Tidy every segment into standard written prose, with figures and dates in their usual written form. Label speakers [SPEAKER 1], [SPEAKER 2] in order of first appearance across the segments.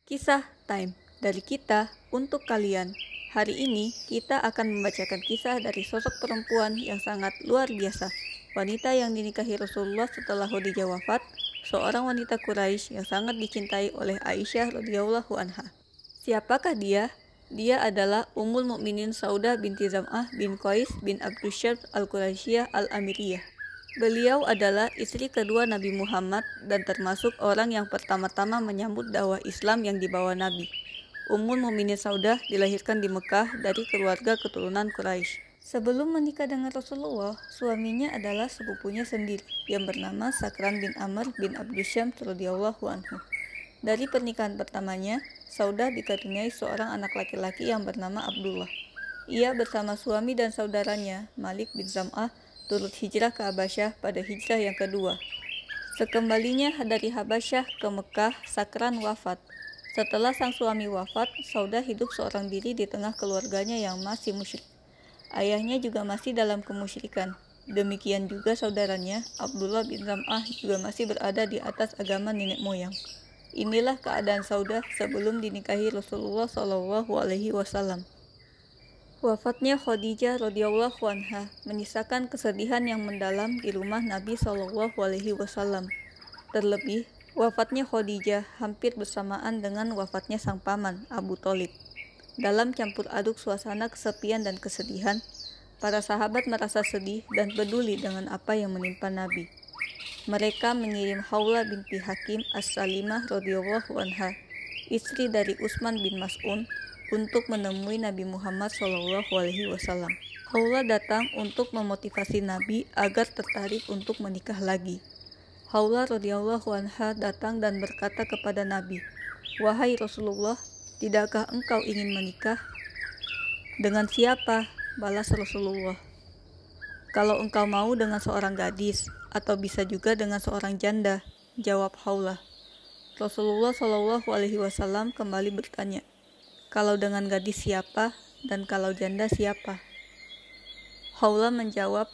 [SPEAKER 1] Kisah Time dari kita untuk kalian. Hari ini kita akan membacakan kisah dari sosok perempuan yang sangat luar biasa. Wanita yang dinikahi Rasulullah setelah Khadijah wafat, seorang wanita Quraisy yang sangat dicintai oleh Aisyah radhiyallahu anha. Siapakah dia? Dia adalah Ummul Mukminin Saudah binti Zam'ah bin Qais bin Abdusyams al-Quraisyah al-Amiriyah. Beliau adalah istri kedua Nabi Muhammad dan termasuk orang yang pertama-tama menyambut dakwah Islam yang dibawa Nabi. Ummul Mukminin Saudah dilahirkan di Mekah dari keluarga keturunan Quraisy. Sebelum menikah dengan Rasulullah, suaminya adalah sepupunya sendiri yang bernama Sakran bin Amr bin Abdusyams radhiyallahu anhu. Dari pernikahan pertamanya, Saudah dikaruniai seorang anak laki-laki yang bernama Abdullah. Ia bersama suami dan saudaranya, Malik bin Zam'ah, turut hijrah ke Habasyah pada hijrah yang kedua. Sekembalinya dari Habasyah ke Mekah, Sakran wafat. Setelah sang suami wafat, Saudah hidup seorang diri di tengah keluarganya yang masih musyrik. Ayahnya juga masih dalam kemusyrikan. Demikian juga saudaranya, Abdullah bin Zam'ah juga masih berada di atas agama nenek moyang. Inilah keadaan Saudah sebelum dinikahi Rasulullah SAW. Wafatnya Khadijah radhiyallahu anha menyisakan kesedihan yang mendalam di rumah Nabi SAW. Terlebih, wafatnya Khadijah hampir bersamaan dengan wafatnya sang paman Abu Thalib. Dalam campur aduk suasana kesepian dan kesedihan, para sahabat merasa sedih dan peduli dengan apa yang menimpa Nabi. Mereka mengirim Khawlah binti Hakim As-Salimah radhiyallahu anha, istri dari Utsman bin Mas'un, untuk menemui Nabi Muhammad SAW. Khawlah datang untuk memotivasi Nabi agar tertarik untuk menikah lagi. Khawlah radhiyallahu anha datang dan berkata kepada Nabi, "Wahai Rasulullah, tidakkah engkau ingin menikah?" "Dengan siapa?" balas Rasulullah. "Kalau engkau mau dengan seorang gadis, atau bisa juga dengan seorang janda," jawab Khawlah. Rasulullah SAW kembali bertanya, "Kalau dengan gadis siapa, dan kalau janda siapa?" Khawlah menjawab,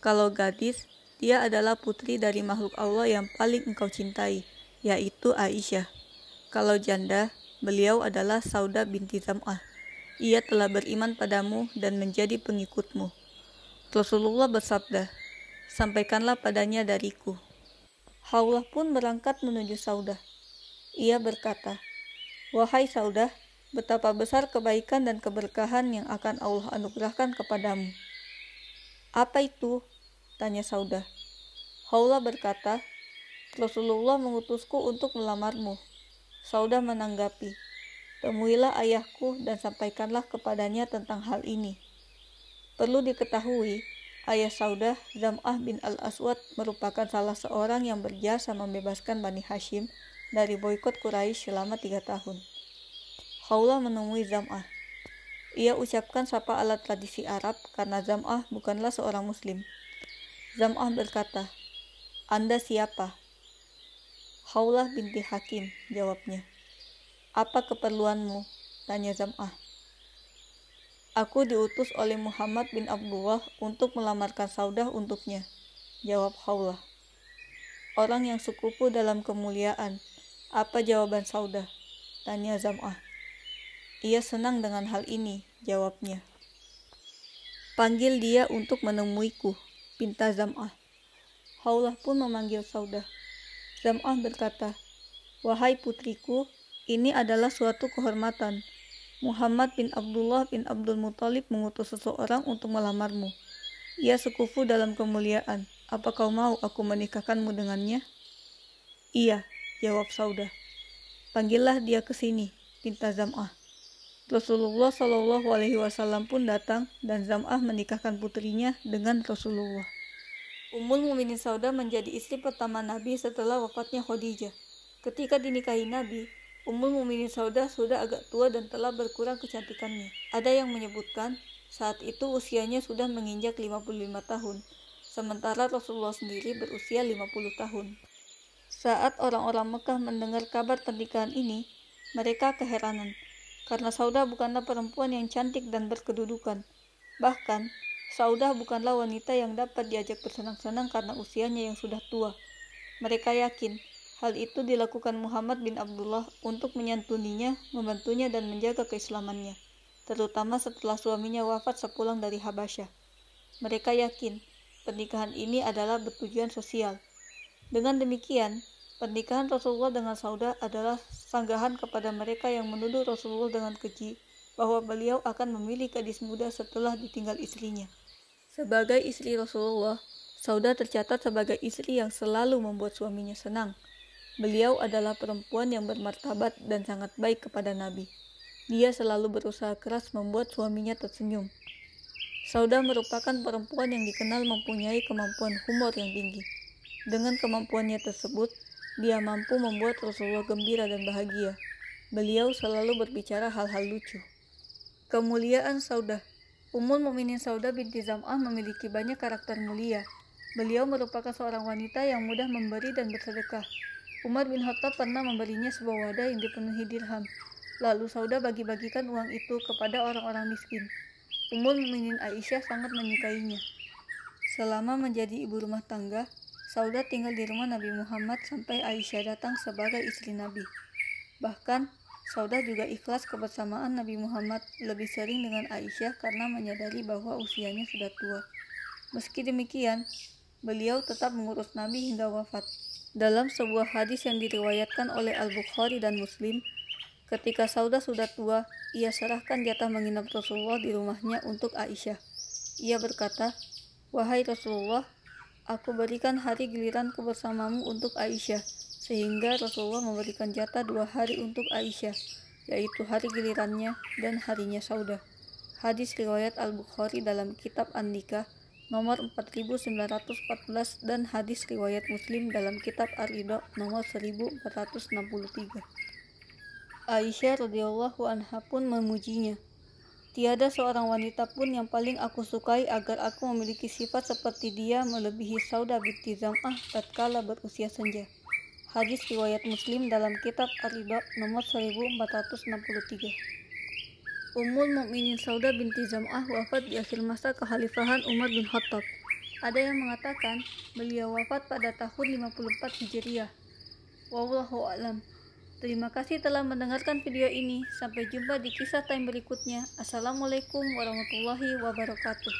[SPEAKER 1] "Kalau gadis, dia adalah putri dari makhluk Allah yang paling engkau cintai, yaitu Aisyah. Kalau janda, beliau adalah Saudah binti Zam'ah. Ia telah beriman padamu dan menjadi pengikutmu." Rasulullah bersabda, "Sampaikanlah padanya dariku." Khawlah pun berangkat menuju Saudah. Ia berkata, "Wahai Saudah, betapa besar kebaikan dan keberkahan yang akan Allah anugerahkan kepadamu." "Apa itu?" tanya Saudah. Khawlah berkata, "Rasulullah mengutusku untuk melamarmu." Saudah menanggapi, "Temuilah ayahku dan sampaikanlah kepadanya tentang hal ini." Perlu diketahui, ayah Saudah, Zam'ah bin al-Aswad, merupakan salah seorang yang berjasa membebaskan Bani Hashim dari boikot Quraisy selama 3 tahun. Khawlah menemui Zam'ah. Ia ucapkan sapa ala tradisi Arab karena Zam'ah bukanlah seorang muslim. Zam'ah berkata, "Anda siapa?" "Khawlah binti Hakim," jawabnya. "Apa keperluanmu?" tanya Zam'ah. "Aku diutus oleh Muhammad bin Abdullah untuk melamarkan Saudah untuknya," jawab Khawlah. "Orang yang sekufu dalam kemuliaan. Apa jawaban Saudah?" tanya Zam'ah. "Ia senang dengan hal ini," jawabnya. "Panggil dia untuk menemuiku," pinta Zam'ah. Khawlah pun memanggil Saudah. Zam'ah berkata, "Wahai putriku, ini adalah suatu kehormatan. Muhammad bin Abdullah bin Abdul Muthalib mengutus seseorang untuk melamarmu. Ia sekufu dalam kemuliaan. Apa kau mau aku menikahkanmu dengannya?" "Iya," jawab Saudah. "Panggillah dia ke sini," pinta Zam'ah. Rasulullah SAW pun datang dan Zam'ah menikahkan putrinya dengan Rasulullah. Ummul Mukminin Saudah menjadi istri pertama Nabi setelah wafatnya Khadijah. Ketika dinikahi Nabi, Ummul Mukminin Saudah sudah agak tua dan telah berkurang kecantikannya. Ada yang menyebutkan saat itu usianya sudah menginjak 55 tahun, sementara Rasulullah sendiri berusia 50 tahun. Saat orang-orang Mekah mendengar kabar pernikahan ini, mereka keheranan, karena Saudah bukanlah perempuan yang cantik dan berkedudukan. Bahkan, Saudah bukanlah wanita yang dapat diajak bersenang-senang karena usianya yang sudah tua. Mereka yakin Hal itu dilakukan Muhammad bin Abdullah untuk menyantuninya, membantunya dan menjaga keislamannya, terutama setelah suaminya wafat sepulang dari Habasyah. Mereka yakin pernikahan ini adalah bertujuan sosial. Dengan demikian, pernikahan Rasulullah dengan Saudah adalah sanggahan kepada mereka yang menuduh Rasulullah dengan keji bahwa beliau akan memilih gadis muda setelah ditinggal istrinya. Sebagai istri Rasulullah, Saudah tercatat sebagai istri yang selalu membuat suaminya senang. Beliau adalah perempuan yang bermartabat dan sangat baik kepada Nabi. Dia selalu berusaha keras membuat suaminya tersenyum. Saudah merupakan perempuan yang dikenal mempunyai kemampuan humor yang tinggi. Dengan kemampuannya tersebut, dia mampu membuat Rasulullah gembira dan bahagia. Beliau selalu berbicara hal-hal lucu. Kemuliaan Saudah. Ummul Mukminin Saudah binti Zam'ah memiliki banyak karakter mulia. Beliau merupakan seorang wanita yang mudah memberi dan bersedekah. Umar bin Khattab pernah memberinya sebuah wadah yang dipenuhi dirham. Lalu Saudah bagi-bagikan uang itu kepada orang-orang miskin. Ummul Mukminin Aisyah sangat menyukainya. Selama menjadi ibu rumah tangga, Saudah tinggal di rumah Nabi Muhammad sampai Aisyah datang sebagai istri Nabi. Bahkan, Saudah juga ikhlas kebersamaan Nabi Muhammad lebih sering dengan Aisyah karena menyadari bahwa usianya sudah tua. Meski demikian, beliau tetap mengurus Nabi hingga wafat. Dalam sebuah hadis yang diriwayatkan oleh Al-Bukhari dan Muslim, ketika Saudah sudah tua, ia serahkan jatah menginap Rasulullah di rumahnya untuk Aisyah. Ia berkata, "Wahai Rasulullah, aku berikan hari giliranku bersamamu untuk Aisyah," sehingga Rasulullah memberikan jatah 2 hari untuk Aisyah, yaitu hari gilirannya dan harinya Saudah. Hadis riwayat Al-Bukhari dalam kitab An-Nikah nomor 4914 dan hadis riwayat Muslim dalam kitab Ar-Ridha nomor 1463. Aisyah radhiyallahu anha pun memujinya. "Tiada seorang wanita pun yang paling aku sukai agar aku memiliki sifat seperti dia melebihi Saudah binti Zam'ah tatkala berusia senja." Hadis riwayat Muslim dalam kitab Ar-Ridha nomor 1463. Ummul Mukminin Saudah binti Zam'ah wafat di akhir masa kekhalifahan Umar bin Khattab. Ada yang mengatakan beliau wafat pada tahun 54 Hijriah. Wallahu a'lam. Terima kasih telah mendengarkan video ini. Sampai jumpa di kisah time berikutnya. Assalamualaikum warahmatullahi wabarakatuh.